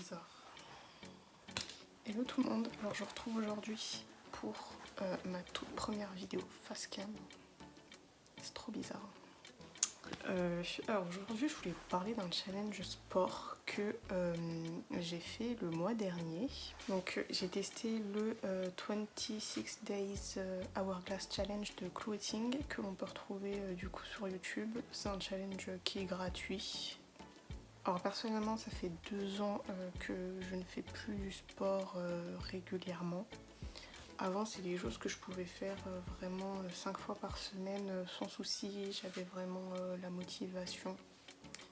bizarre. Hello tout le monde, alors je vous retrouve aujourd'hui pour ma toute première vidéo face cam. C'est trop bizarre. Alors aujourd'hui je voulais vous parler d'un challenge sport que j'ai fait le mois dernier. Donc j'ai testé le 26 Days Hourglass Challenge de Clothing que l'on peut retrouver du coup sur YouTube. C'est un challenge qui est gratuit. Alors personnellement ça fait 2 ans que je ne fais plus du sport régulièrement. Avant c'est des choses que je pouvais faire vraiment 5 fois par semaine sans souci, j'avais vraiment la motivation.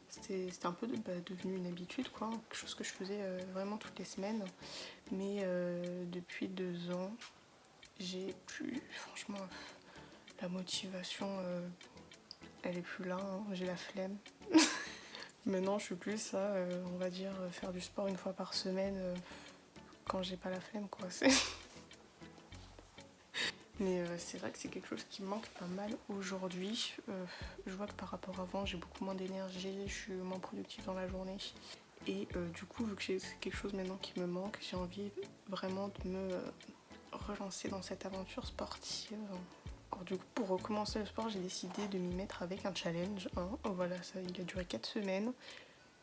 C'était un peu devenu une habitude quoi, quelque chose que je faisais vraiment toutes les semaines. Mais depuis 2 ans j'ai plus, franchement la motivation elle est plus là, hein. J'ai la flemme. Maintenant je suis plus à on va dire faire du sport une fois par semaine quand j'ai pas la flemme quoi. Mais c'est vrai que c'est quelque chose qui me manque pas mal aujourd'hui. Je vois que par rapport à avant j'ai beaucoup moins d'énergie, je suis moins productive dans la journée. Et du coup vu que c'est quelque chose maintenant qui me manque, j'ai envie vraiment de me relancer dans cette aventure sportive. Alors du coup pour recommencer le sport j'ai décidé de m'y mettre avec un challenge. Voilà, ça, il a duré 4 semaines.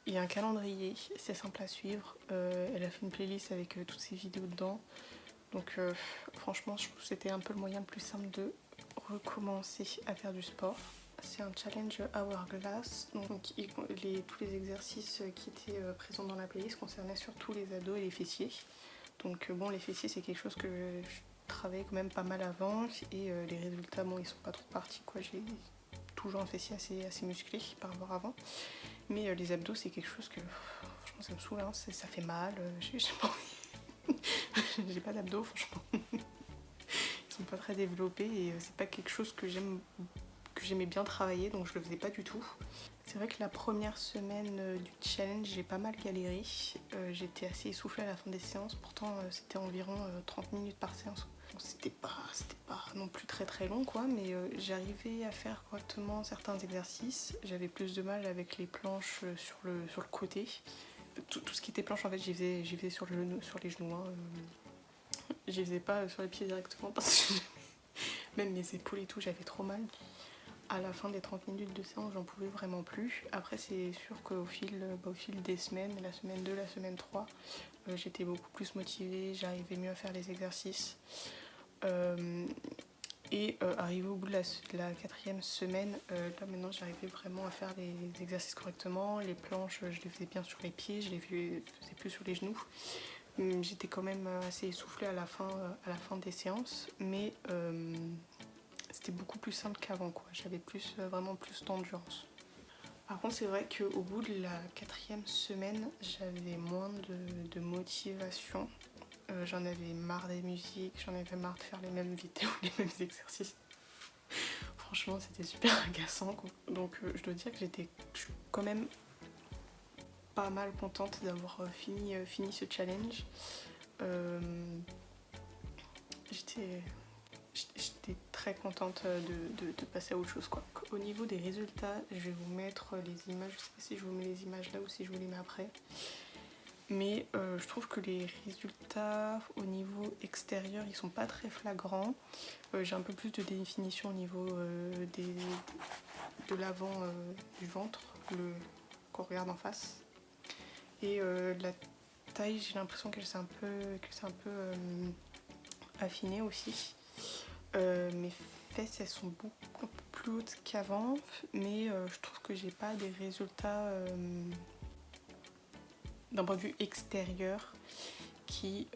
Il y a un calendrier, c'est simple à suivre. Elle a fait une playlist avec toutes ses vidéos dedans. Donc franchement, je trouve que c'était un peu le moyen le plus simple de recommencer à faire du sport. C'est un challenge Hourglass. Donc tous les exercices qui étaient présents dans la playlist concernaient surtout les abdos et les fessiers. Donc bon, les fessiers c'est quelque chose que je travaillais quand même pas mal avant. Et les résultats, bon, ils sont pas trop partis quoi. J'ai toujours un fessier assez musclé par rapport à avant. Mais les abdos c'est quelque chose que franchement ça me saoule, hein. Ça fait mal, j'ai pas envie. J'ai pas d'abdos franchement. Ils sont pas très développés et c'est pas quelque chose que j'aimais bien travailler, donc je le faisais pas du tout. C'est vrai que la première semaine du challenge j'ai pas mal galéré. J'étais assez essoufflée à la fin des séances, pourtant c'était environ 30 minutes par séance. C'était pas non plus très long quoi, mais j'arrivais à faire correctement certains exercices. J'avais plus de mal avec les planches sur le côté. Tout ce qui était planche en fait j'y faisais sur les genoux. J'y faisais pas sur les pieds directement parce que même mes épaules et tout j'avais trop mal. À la fin des 30 minutes de séance j'en pouvais vraiment plus. Après c'est sûr qu'au fil des semaines, la semaine 2, la semaine 3, j'étais beaucoup plus motivée, j'arrivais mieux à faire les exercices. Arrivé au bout de la 4e semaine, là maintenant j'arrivais vraiment à faire les exercices correctement. Les planches je les faisais bien sur les pieds, je les faisais plus sur les genoux. J'étais quand même assez essoufflée à la fin des séances, mais c'était beaucoup plus simple qu'avant quoi. J'avais vraiment plus d'endurance. Par contre c'est vrai qu'au bout de la 4e semaine j'avais moins de motivation. J'en avais marre des musiques, j'en avais marre de faire les mêmes vidéos, les mêmes exercices. Franchement c'était super agaçant quoi. Donc je dois dire que je suis quand même pas mal contente d'avoir fini ce challenge. J'étais très contente de passer à autre chose quoi. Au niveau des résultats, je vais vous mettre les images, je sais pas si je vous mets les images là ou si je vous les mets après. Mais je trouve que les résultats au niveau extérieur ils sont pas très flagrants. J'ai un peu plus de définition au niveau de l'avant du ventre, qu'on regarde en face. Et la taille j'ai l'impression qu'elle s'est un peu affinée aussi. Mes fesses elles sont beaucoup plus hautes qu'avant, mais je trouve que j'ai pas des résultats d'un point de vue extérieur qui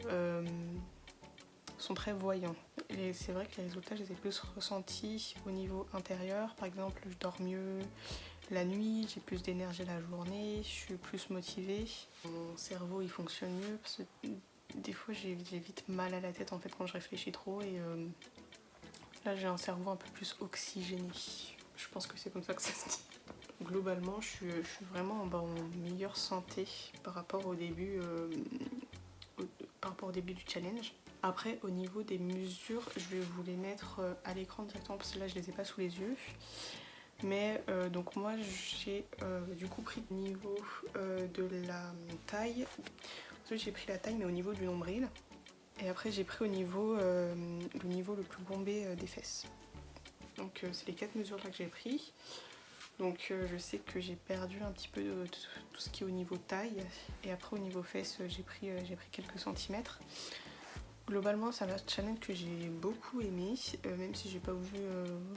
sont très voyants. Et c'est vrai que les résultats je les ai plus ressentis au niveau intérieur. Par exemple je dors mieux la nuit, j'ai plus d'énergie la journée, je suis plus motivée. Mon cerveau il fonctionne mieux parce que des fois j'ai vite mal à la tête en fait quand je réfléchis trop et là j'ai un cerveau un peu plus oxygéné. Je pense que c'est comme ça que ça se dit. Globalement je suis vraiment en meilleure santé par rapport au début du challenge. Après au niveau des mesures je vais vous les mettre à l'écran directement parce que là je les ai pas sous les yeux. Mais donc moi j'ai du coup pris le niveau de la taille. Ensuite j'ai pris la taille mais au niveau du nombril. Et après j'ai pris au niveau, le niveau le plus bombé des fesses. Donc c'est les 4 mesures là que j'ai pris. Donc je sais que j'ai perdu un petit peu de tout ce qui est au niveau taille. Et après au niveau fesses j'ai pris quelques centimètres. Globalement c'est un challenge que j'ai beaucoup aimé, même si j'ai pas vu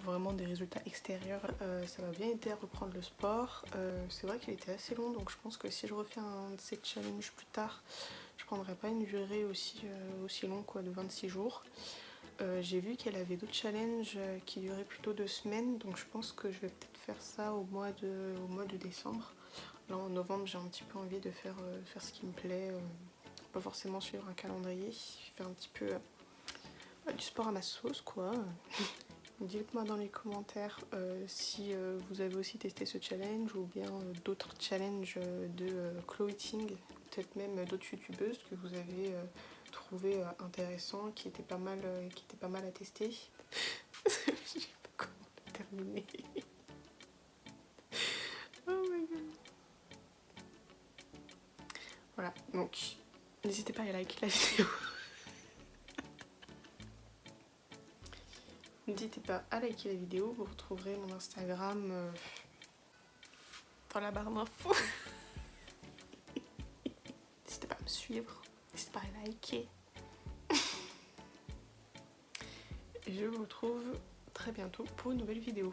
vraiment des résultats extérieurs. Ça m'a bien aidé à reprendre le sport. C'est vrai qu'il était assez long, donc je pense que si je refais un de ces challenges plus tard, je prendrai pas une durée aussi longue quoi, de 26 jours. J'ai vu qu'elle avait d'autres challenges qui duraient plutôt 2 semaines, donc je pense que je vais peut-être faire ça au mois de décembre. Là en novembre j'ai un petit peu envie de faire ce qui me plaît, pas forcément suivre un calendrier, faire un petit peu du sport à ma sauce quoi. Dites-moi dans les commentaires si vous avez aussi testé ce challenge ou bien d'autres challenges de Chloé Ting, peut-être même d'autres youtubeuses que vous avez trouvé intéressants, qui étaient pas mal à tester. Je sais pas comment le terminer. Oh my god. Voilà, donc n'hésitez pas à liker la vidéo. N'hésitez pas à liker la vidéo, vous retrouverez mon Instagram dans la barre d'infos. N'hésitez pas à me suivre, n'hésitez pas à liker. Et je vous retrouve très bientôt pour une nouvelle vidéo.